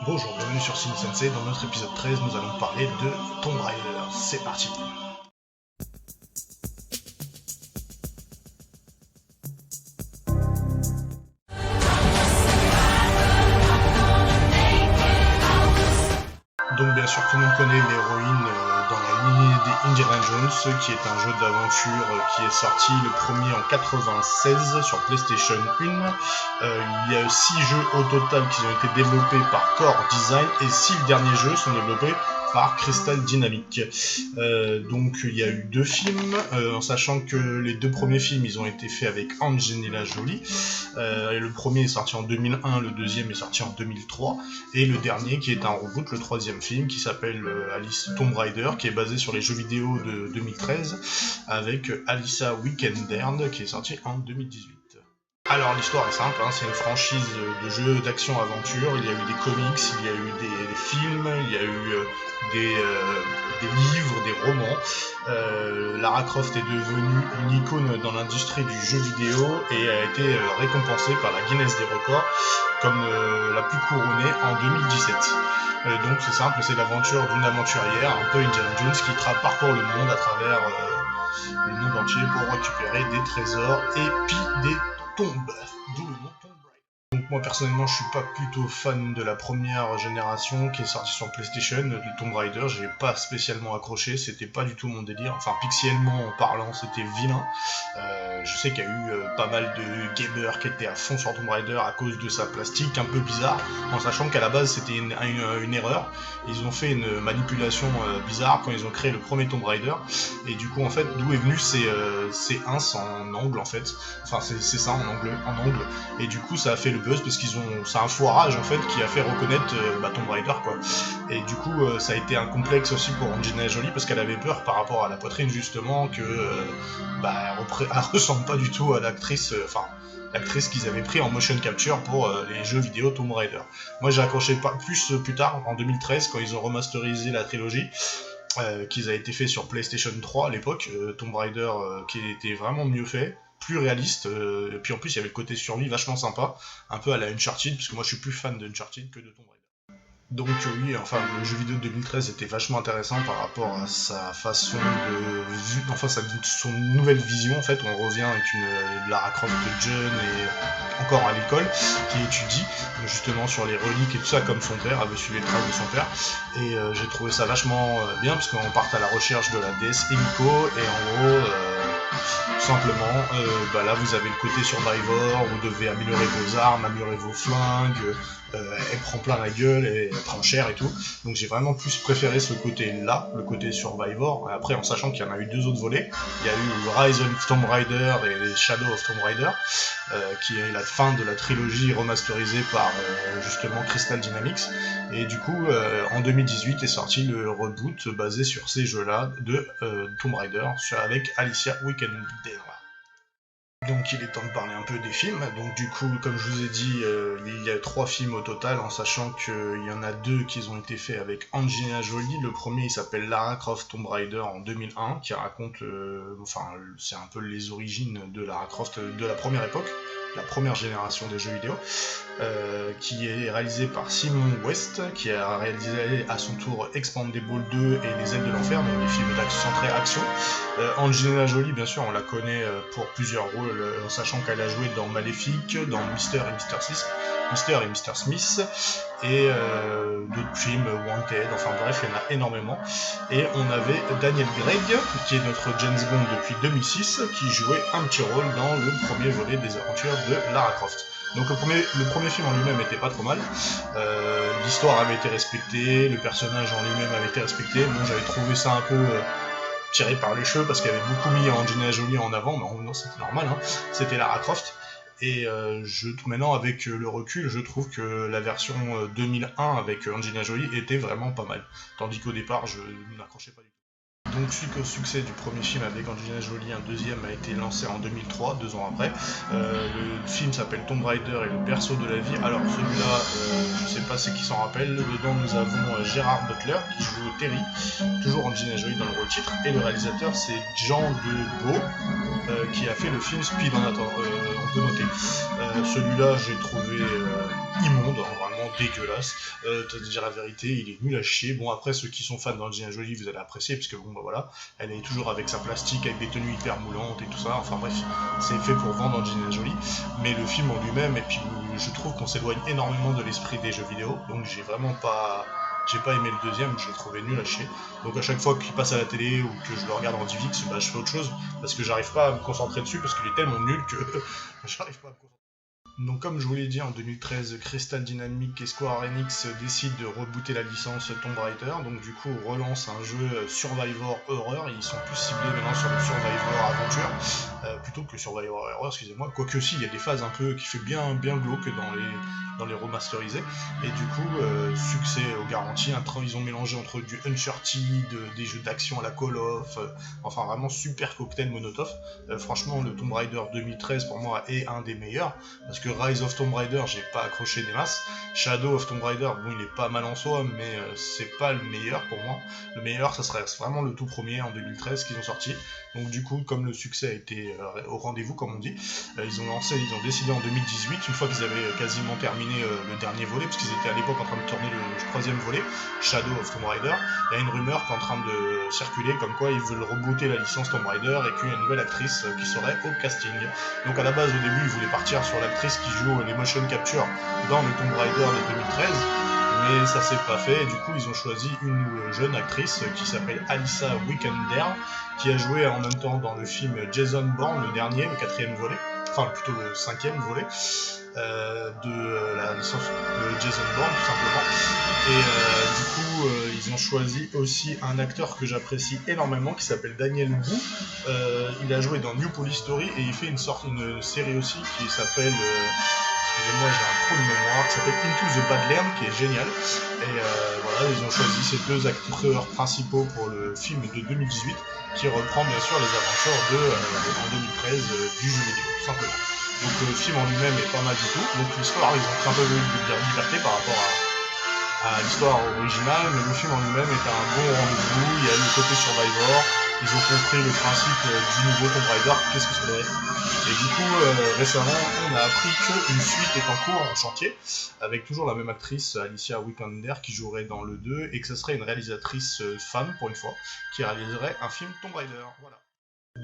Bonjour, bienvenue sur Ciné Sensei. Dans notre épisode 13, nous allons parler de Tomb Raider. C'est parti. Donc bien sûr, tout le monde connaît l'héroïne dans la lignée des Indiana Jones, qui est un jeu d'aventure qui est sorti le premier en 96 sur PlayStation 1. Il y a 6 jeux au total qui ont été développés par Core Design et 6 derniers jeux sont développés par Crystal Dynamics. Donc il y a eu 2 films, en sachant que les 2 premiers films ils ont été faits avec Angelina Jolie. Et le premier est sorti en 2001, le deuxième est sorti en 2003, et le dernier qui est un reboot, le troisième film qui s'appelle Alice Tomb Raider, qui est basé sur les jeux vidéo de 2013 avec Alicia Vikander qui est sorti en 2018. Alors l'histoire est simple, c'est une franchise de jeux d'action-aventure, il y a eu des comics, il y a eu des films, il y a eu des livres, des romans. Lara Croft est devenue une icône dans l'industrie du jeu vidéo et a été récompensée par la Guinness des records comme la plus couronnée en 2017. Donc c'est simple, c'est l'aventure d'une aventurière, un peu Indiana Jones, qui parcourt le monde à travers le monde entier pour récupérer des trésors et puis des tombes, d'où le nom Tomb Raider. Donc moi personnellement je suis pas plutôt fan de la première génération qui est sortie sur PlayStation, de Tomb Raider, j'ai pas spécialement accroché, c'était pas du tout mon délire, enfin pixellement parlant c'était vilain. Je sais qu'il y a eu pas mal de gamers qui étaient à fond sur Tomb Raider à cause de sa plastique un peu bizarre, en sachant qu'à la base c'était une erreur. Ils ont fait une manipulation bizarre quand ils ont créé le premier Tomb Raider, et du coup en fait d'où est venu ces ins en angle en fait, enfin c'est ça en angle, et du coup ça a fait le buzz parce c'est un foirage en fait qui a fait reconnaître Tomb Raider quoi. Et du coup ça a été un complexe aussi pour Angelina Jolie parce qu'elle avait peur par rapport à la poitrine justement que elle ressemble pas du tout à l'actrice, l'actrice qu'ils avaient pris en motion capture pour les jeux vidéo Tomb Raider. Moi j'ai accroché plus tard, en 2013, quand ils ont remasterisé la trilogie, qui a été fait sur PlayStation 3 à l'époque, Tomb Raider qui était vraiment mieux fait, plus réaliste, et puis en plus il y avait le côté survie vachement sympa, un peu à la Uncharted, parce que moi je suis plus fan de Uncharted que de Tomb Raider. Donc oui, le jeu vidéo de 2013 était vachement intéressant par rapport à sa façon son nouvelle vision en fait. On revient avec une Lara Croft jeune et encore à l'école, qui étudie justement sur les reliques et tout ça comme son père, avait suivi les traces de son père. Et j'ai trouvé ça vachement bien parce qu'on part à la recherche de la déesse Emiko, et en gros tout simplement, là vous avez le côté survivor, vous devez améliorer vos armes, améliorer vos flingues, elle prend plein la gueule et elle prend cher et tout. Donc j'ai vraiment plus préféré ce côté-là, le côté survivor. Et après, en sachant qu'il y en a eu 2 autres volets, il y a eu Rise of Tomb Raider et Shadow of Tomb Raider, qui est la fin de la trilogie remasterisée par justement Crystal Dynamics. Et du coup, en 2018 est sorti le reboot basé sur ces jeux-là de Tomb Raider avec Alicia Vikander. Donc il est temps de parler un peu des films. Donc du coup, comme je vous ai dit, il y a 3 films au total, en sachant qu'il y en a 2 qui ont été faits avec Angelina Jolie. Le premier il s'appelle Lara Croft Tomb Raider en 2001, qui raconte, c'est un peu les origines de Lara Croft de la première époque, la première génération des jeux vidéo, qui est réalisé par Simon West, qui a réalisé à son tour Expandable 2 et Les Ailes de l'Enfer, donc des films centrés action. Angelina Jolie, bien sûr, on la connaît pour plusieurs rôles, en sachant qu'elle a joué dans Maléfique, dans Mr. et Mr. Smith, et d'autres films, Wanted, enfin bref, il y en a énormément. Et on avait Daniel Craig, qui est notre James Bond depuis 2006, qui jouait un petit rôle dans le premier volet des aventures de Lara Croft. Donc le premier film en lui-même était pas trop mal, l'histoire avait été respectée, le personnage en lui-même avait été respecté. Bon, j'avais trouvé ça un peu tiré par les cheveux parce qu'il y avait beaucoup mis Angelina Jolie en avant, mais en revenant c'était normal, c'était Lara Croft. Et maintenant avec le recul, je trouve que la version 2001 avec Angelina Jolie était vraiment pas mal, tandis qu'au départ je n'accrochais pas du tout. Donc suite au succès du premier film avec Angelina Jolie, un deuxième a été lancé en 2003, 2 ans après. Le film s'appelle Tomb Raider et le berceau de la vie. Alors celui-là, je sais pas c'est qui s'en rappelle, dedans nous avons Gérard Butler qui joue Terry, toujours Angelina Jolie dans le rôle titre, et le réalisateur c'est Jean Debeau, qui a fait le film Speed en attendant, on peut noter. Celui-là, j'ai trouvé immonde, hein, vraiment dégueulasse. T'as de dire la vérité, il est nul à chier. Bon, après, ceux qui sont fans d'Angelina Jolie, vous allez apprécier, parce que bon, bah voilà, elle est toujours avec sa plastique, avec des tenues hyper moulantes et tout ça. Enfin bref, c'est fait pour vendre Angelina Jolie. Mais le film en lui-même, et puis je trouve qu'on s'éloigne énormément de l'esprit des jeux vidéo, donc j'ai pas aimé le deuxième, je l'ai trouvé nul à chier. Donc à chaque fois qu'il passe à la télé ou que je le regarde en DivX, bah, je fais autre chose parce que j'arrive pas à me concentrer dessus parce qu'il est tellement nul que j'arrive pas à me concentrer. Donc comme je vous l'ai dit, en 2013, Crystal Dynamics et Square Enix décident de rebooter la licence Tomb Raider, donc du coup relance un jeu Survivor Horror, ils sont plus ciblés maintenant sur le Survivor Aventure, plutôt que Survivor Horror, excusez-moi, quoique aussi il y a des phases un peu qui fait bien glauque dans les remasterisés, et du coup succès au garanti, ils ont mélangé entre du Uncharted, des jeux d'action à la Call of, enfin vraiment super cocktail Molotov. Franchement le Tomb Raider 2013 pour moi est un des meilleurs, parce que Rise of Tomb Raider, j'ai pas accroché des masses. Shadow of Tomb Raider, bon, il est pas mal en soi, mais c'est pas le meilleur pour moi. Le meilleur, ça serait vraiment le tout premier en 2013 qu'ils ont sorti. Donc du coup, comme le succès a été au rendez-vous, comme on dit, ils ont décidé en 2018, une fois qu'ils avaient quasiment terminé le dernier volet, parce qu'ils étaient à l'époque en train de tourner le troisième volet, Shadow of Tomb Raider, il y a une rumeur qui est en train de circuler, comme quoi ils veulent rebooter la licence Tomb Raider et qu'il y a une nouvelle actrice qui serait au casting. Donc à la base, au début, ils voulaient partir sur l'actrice qui joue les motion capture dans le Tomb Raider de 2013, mais ça s'est pas fait, et du coup ils ont choisi une jeune actrice qui s'appelle Alyssa Vikander, qui a joué en même temps dans le film Jason Bourne, le dernier, le quatrième volet, enfin plutôt le cinquième volet de la licence de Jason Bourne tout simplement. Et du coup ils ont choisi aussi un acteur que j'apprécie énormément qui s'appelle Daniel Wu. Il a joué dans New Police Story et il fait une série aussi qui s'appelle excusez-moi, j'ai un trou de mémoire, qui s'appelle Into the Badlands, qui est génial. Et voilà, ils ont choisi ces deux acteurs principaux pour le film de 2018, qui reprend bien sûr les aventures en 2013 du jeu vidéo, tout simplement. Donc le film en lui-même est pas mal du tout. Donc l'histoire, ils ont pris un peu de liberté par rapport à l'histoire originale, mais le film en lui-même est un bon rendez-vous. Il y a le côté Survivor, ils ont compris le principe du nouveau Tomb Raider, qu'est-ce que ça doit être. Et du coup, récemment, on a appris qu'une suite est en cours, en chantier, avec toujours la même actrice, Alicia Vikander, qui jouerait dans le 2, et que ce serait une réalisatrice femme, pour une fois, qui réaliserait un film Tomb Raider. Voilà.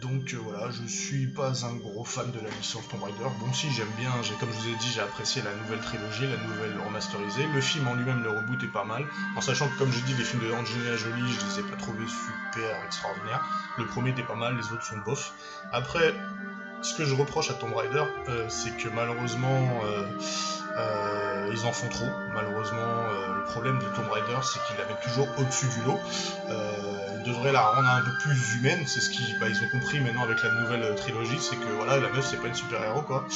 Donc voilà, je suis pas un gros fan de la licence Tomb Raider. Bon si, j'aime bien, comme je vous ai dit, j'ai apprécié la nouvelle trilogie, la nouvelle remasterisée. Le film en lui-même, le reboot est pas mal, en sachant que comme j'ai dit, les films de Angelina Jolie, je les ai pas trouvés super extraordinaires. Le premier était pas mal, les autres sont bof. Après, ce que je reproche à Tomb Raider, c'est que malheureusement, ils en font trop. Malheureusement, le problème de Tomb Raider, c'est qu'ils la mettent toujours au-dessus du lot. Ils devraient la rendre un peu plus humaine, c'est ce qu'ils ils ont compris maintenant avec la nouvelle trilogie, c'est que voilà, la meuf, c'est pas une super-héros, quoi.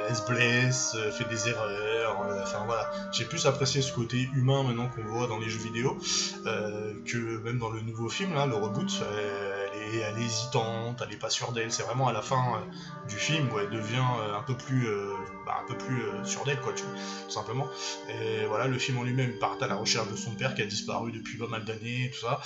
Elle se blesse, fait des erreurs, enfin voilà. J'ai plus apprécié ce côté humain maintenant qu'on voit dans les jeux vidéo, que même dans le nouveau film, là, le reboot, elle est hésitante, elle est pas sûre d'elle, c'est vraiment à la fin du film où elle devient un peu plus sûre d'elle, quoi, tout simplement. Et voilà, le film en lui-même part à la recherche de son père qui a disparu depuis pas mal d'années, tout ça.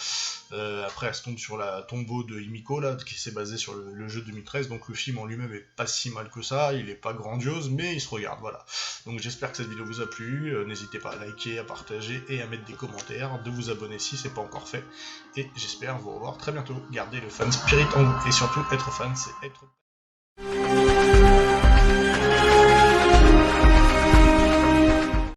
Après, elle se tombe sur la tombeau de Himiko, là, qui s'est basé sur le jeu 2013, donc le film en lui-même est pas si mal que ça, il est pas grandiose, mais il se regarde, voilà. Donc j'espère que cette vidéo vous a plu, n'hésitez pas à liker, à partager et à mettre des commentaires, de vous abonner si c'est pas encore fait, et j'espère vous revoir très bientôt. Gardez le fan spirit en vous, et surtout, être fan, c'est être...